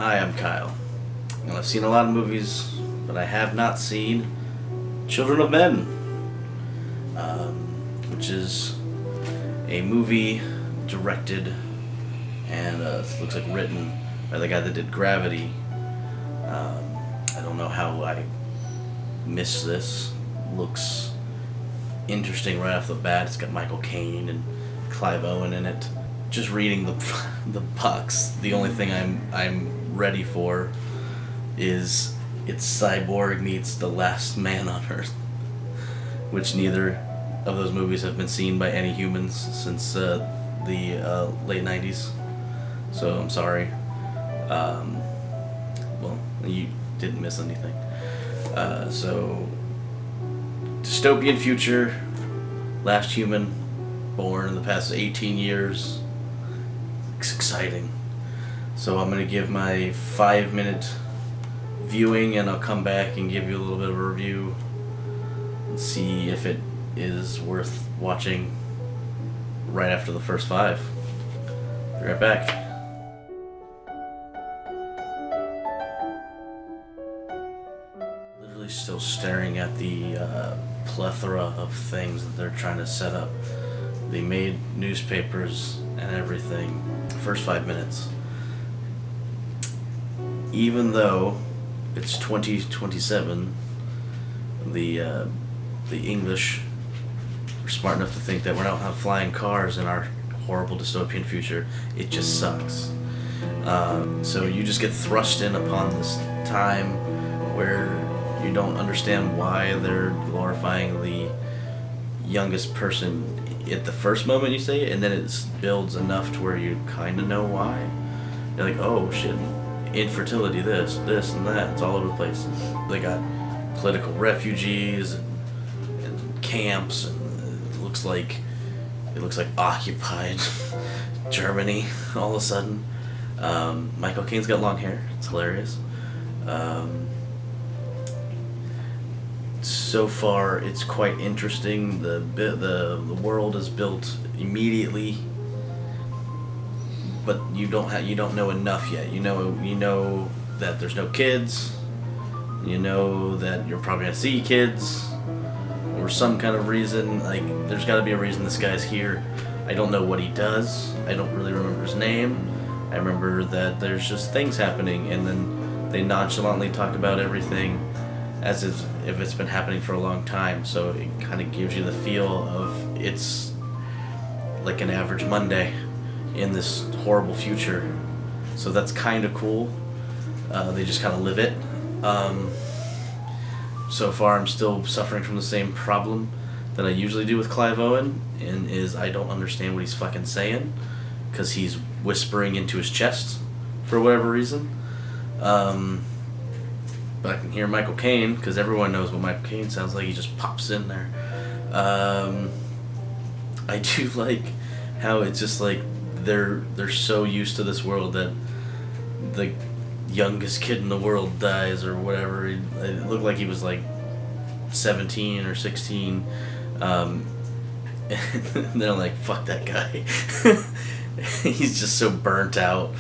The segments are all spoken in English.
Hi, I'm Kyle. And I've seen a lot of movies, but I have not seen Children of Men, which is a movie directed and looks like written by the guy that did Gravity. I don't know how I missed this. Looks interesting right off the bat. It's got Michael Caine and Clive Owen in it. Just reading the the box, the only thing I'm ready for is it's Cyborg meets The Last Man on Earth, which neither of those movies have been seen by any humans since the late '90s. So I'm sorry. Well, you didn't miss anything. So dystopian future, last human born in the past 18 years. It's exciting. So I'm going to give my 5-minute viewing and I'll come back and give you a little bit of a review and see if it is worth watching right after the first 5. Be right back. Literally still staring at the plethora of things that they're trying to set up. They made newspapers and everything. First 5 minutes. Even though it's 2027, the English are smart enough to think that we're not have flying cars in our horrible dystopian future. It just sucks. So you just get thrust in upon this time where you don't understand why they're glorifying the youngest person at the first moment you say it, and then it builds enough to where you kind of know why. You're like, oh shit, infertility, this, and that. It's all over the place. They got political refugees and camps, and it looks like occupied Germany all of a sudden. Michael Caine's got long hair. It's hilarious. So far, it's quite interesting. The world is built immediately, but you don't know enough yet. You know that there's no kids. You know that you're probably gonna see kids, or some kind of reason. Like there's got to be a reason this guy's here. I don't know what he does. I don't really remember his name. I remember that there's just things happening, and then they nonchalantly talk about everything as if it's been happening for a long time. So it kind of gives you the feel of it's like an average Monday in this horrible future. So that's kind of cool. They just kind of live it. So far I'm still suffering from the same problem that I usually do with Clive Owen, and is I don't understand what he's fucking saying, because he's whispering into his chest for whatever reason. But I can hear Michael Caine, because everyone knows what Michael Caine sounds like. He just pops in there. I do like how it's just like they're so used to this world that the youngest kid in the world dies or whatever. It looked like he was like 17 or 16. And they're like, fuck that guy. He's just so burnt out.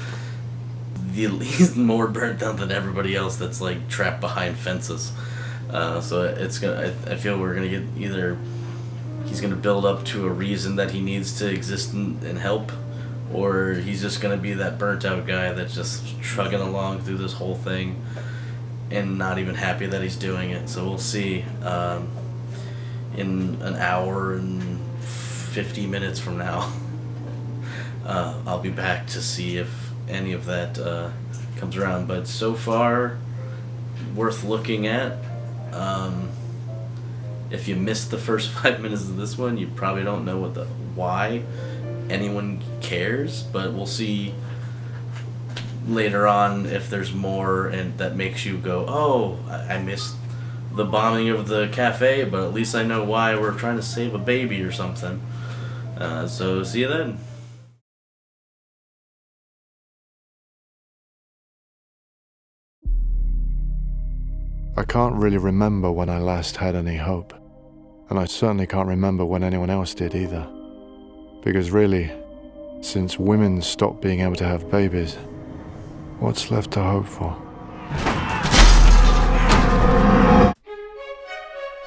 He's more burnt out than everybody else that's like trapped behind fences. So it's gonna. I feel we're gonna get either he's gonna build up to a reason that he needs to exist and help, or he's just gonna be that burnt out guy that's just trugging along through this whole thing and not even happy that he's doing it. So we'll see. In an hour and 50 minutes from now, I'll be back to see if any of that comes around. But so far, worth looking at. If you missed the first 5 minutes of this one, you probably don't know why anyone cares, but we'll see later on if there's more and that makes you go, oh, I missed the bombing of the cafe, but at least I know why we're trying to save a baby or something. So see you then. I can't really remember when I last had any hope, and I certainly can't remember when anyone else did either. Because really, since women stopped being able to have babies, What's left to hope for?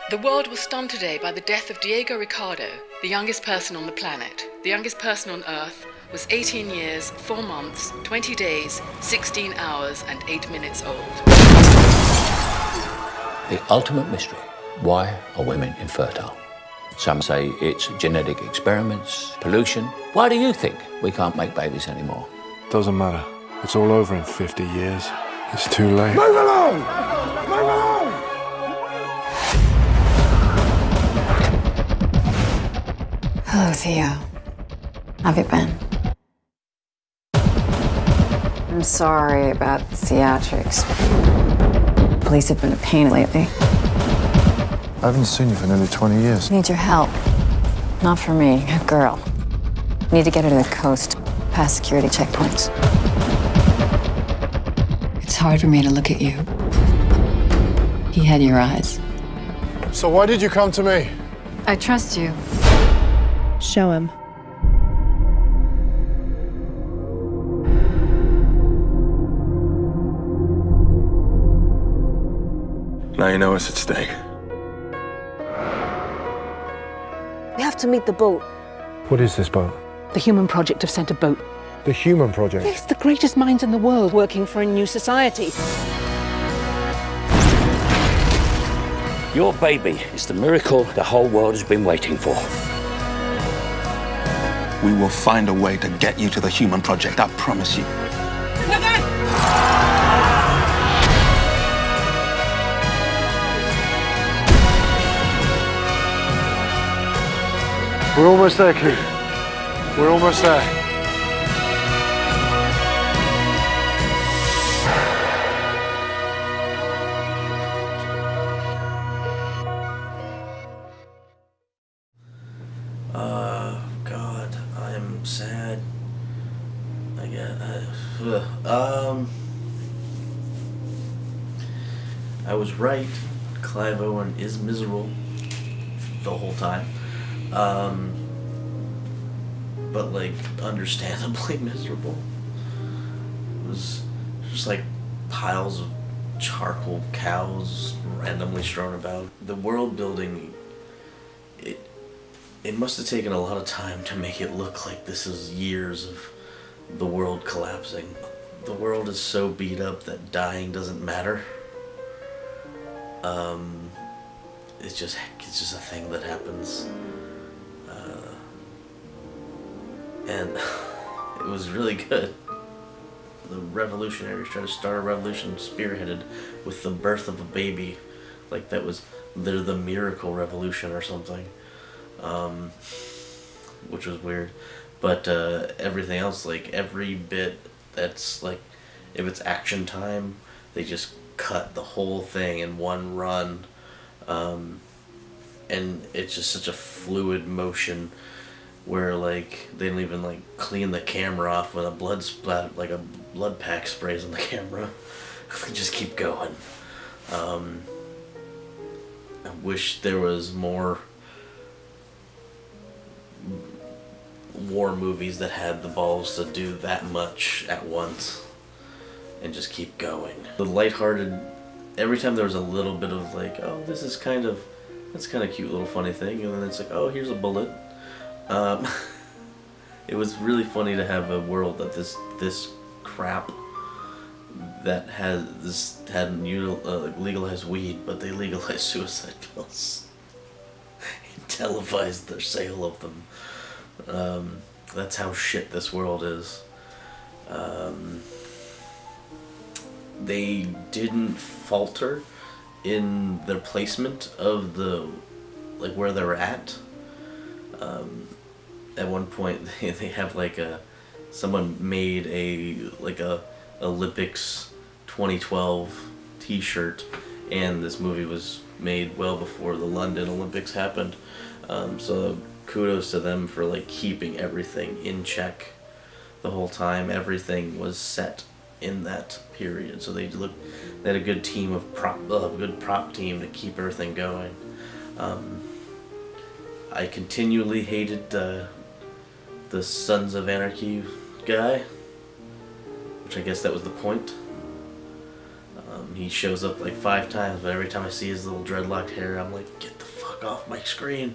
The world was stunned today by the death of Diego Ricardo, the youngest person on the planet. The youngest person on Earth was 18 years, 4 months, 20 days, 16 hours, and 8 minutes old. The ultimate mystery. Why are women infertile? Some say it's genetic experiments, pollution. Why do you think we can't make babies anymore? Doesn't matter. It's all over in 50 years. It's too late. Move along! Move along! Hello, Theo. Have you been? I'm sorry about the theatrics. Police have been a pain lately. I haven't seen you for nearly 20 years. Need your help. Not for me, a girl. Need to get her to the coast, past security checkpoints. It's hard for me to look at you. He had your eyes. So why did you come to me? I trust you. Show him. Now you know what's at stake. We have to meet the boat. What is this boat? The Human Project have sent a boat. The Human Project? Yes, the greatest minds in the world working for a new society. Your baby is the miracle the whole world has been waiting for. We will find a way to get you to the Human Project, I promise you. We're almost there, Keith. We're almost there. God, I'm sad. I guess. I was right. Clive Owen is miserable the whole time. But like understandably miserable. It was just like piles of charcoal cows randomly strewn about. The world building, it must have taken a lot of time to make it look like this is years of the world collapsing. The world is so beat up that dying doesn't matter. It's just a thing that happens. And it was really good. The revolutionaries tried to start a revolution spearheaded with the birth of a baby. Like they're the miracle revolution or something. Which was weird. But everything else, like every bit that's like, if it's action time, they just cut the whole thing in one run. And it's just such a fluid motion where like they don't even like clean the camera off when a blood splat, like a blood pack sprays on the camera. They just keep going. I wish there was more war movies that had the balls to do that much at once and just keep going. The lighthearted, every time there was a little bit of like, oh, that's kind of cute little funny thing, and then it's like, oh, here's a bullet. It was really funny to have a world that this crap that hadn't legalized weed, but they legalized suicide pills and televised their sale of them. That's how shit this world is. They didn't falter in their placement of the where they were at. At one point they have like someone made a Olympics 2012 t-shirt, and this movie was made well before the London Olympics happened. So kudos to them for like keeping everything in check the whole time. Everything was set in that period, so they had a good team of good prop team to keep everything going. I continually hated the Sons of Anarchy guy, which I guess that was the point. He shows up like 5 times, but every time I see his little dreadlocked hair, I'm like, get the fuck off my screen.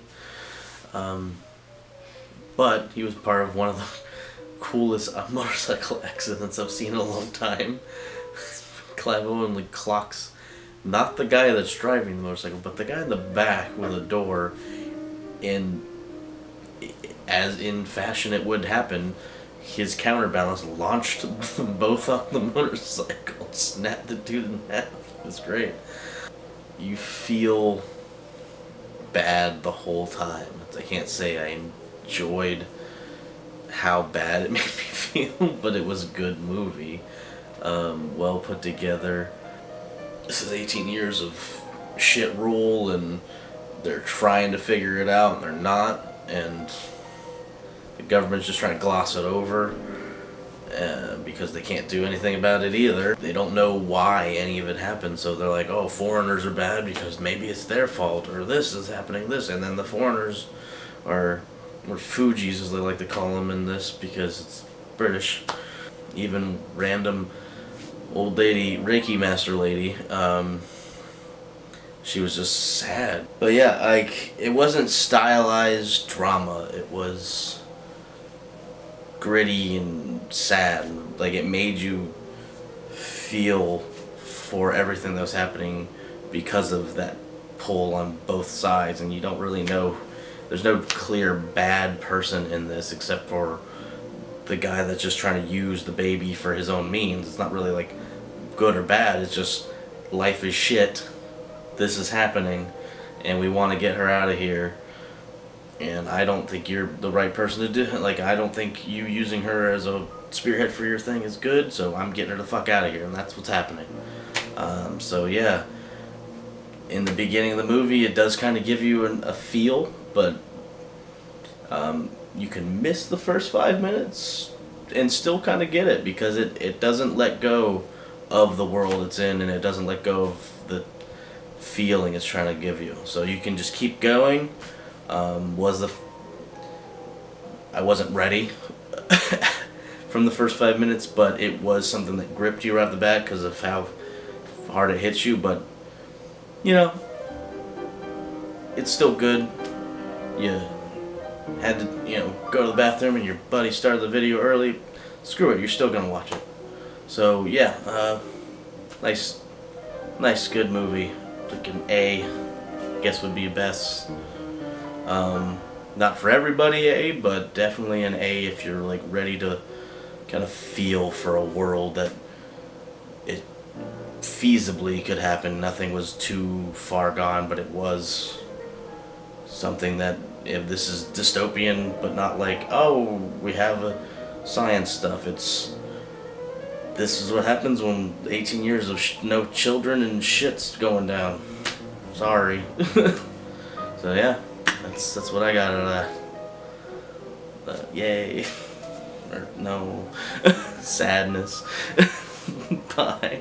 But he was part of one of the coolest motorcycle accidents I've seen in a long time. Clive Owen like clocks not the guy that's driving the motorcycle, but the guy in the back with a door, and as in fashion it would happen, his counterbalance launched them both off the motorcycle, snapped the dude in half. It was great. You feel bad the whole time. I can't say I enjoyed how bad it made me feel, but it was a good movie. Well put together. This is 18 years of shit rule, and they're trying to figure it out, and they're not, and the government's just trying to gloss it over because they can't do anything about it either. They don't know why any of it happened, so they're like, oh, foreigners are bad because maybe it's their fault, or this is happening, this, and then the foreigners are, or Fugees as they like to call them in this because it's British. Even random old lady, Reiki master lady, she was just sad. But yeah, like, it wasn't stylized drama, it was gritty and sad. Like, it made you feel for everything that was happening because of that pull on both sides, and you don't really know, there's no clear bad person in this except for the guy that's just trying to use the baby for his own means. It's not really like good or bad, it's just life is shit, this is happening, and we want to get her out of here, and I don't think you're the right person to do it. Like, I don't think you using her as a spearhead for your thing is good, so I'm getting her the fuck out of here, and that's what's happening. So yeah, in the beginning of the movie it does kind of give you a feel, but you can miss the first 5 minutes and still kind of get it, because it doesn't let go of the world it's in, and it doesn't let go of the feeling it's trying to give you. So you can just keep going. I wasn't ready from the first 5 minutes, but it was something that gripped you right off the bat because of how hard it hits you. But you know, it's still good. You had to, you know, go to the bathroom and your buddy started the video early. Screw it, you're still gonna watch it. So yeah, nice, good movie. Like an A, I guess would be best. Not for everybody A, but definitely an A if you're like ready to kind of feel for a world that it feasibly could happen. Nothing was too far gone, but it was something that, if this is dystopian, but not like, oh, we have a science stuff. This is what happens when 18 years of no children and shit's going down. Sorry. So yeah, that's what I got out of that. Yay. Or no. Sadness. Bye.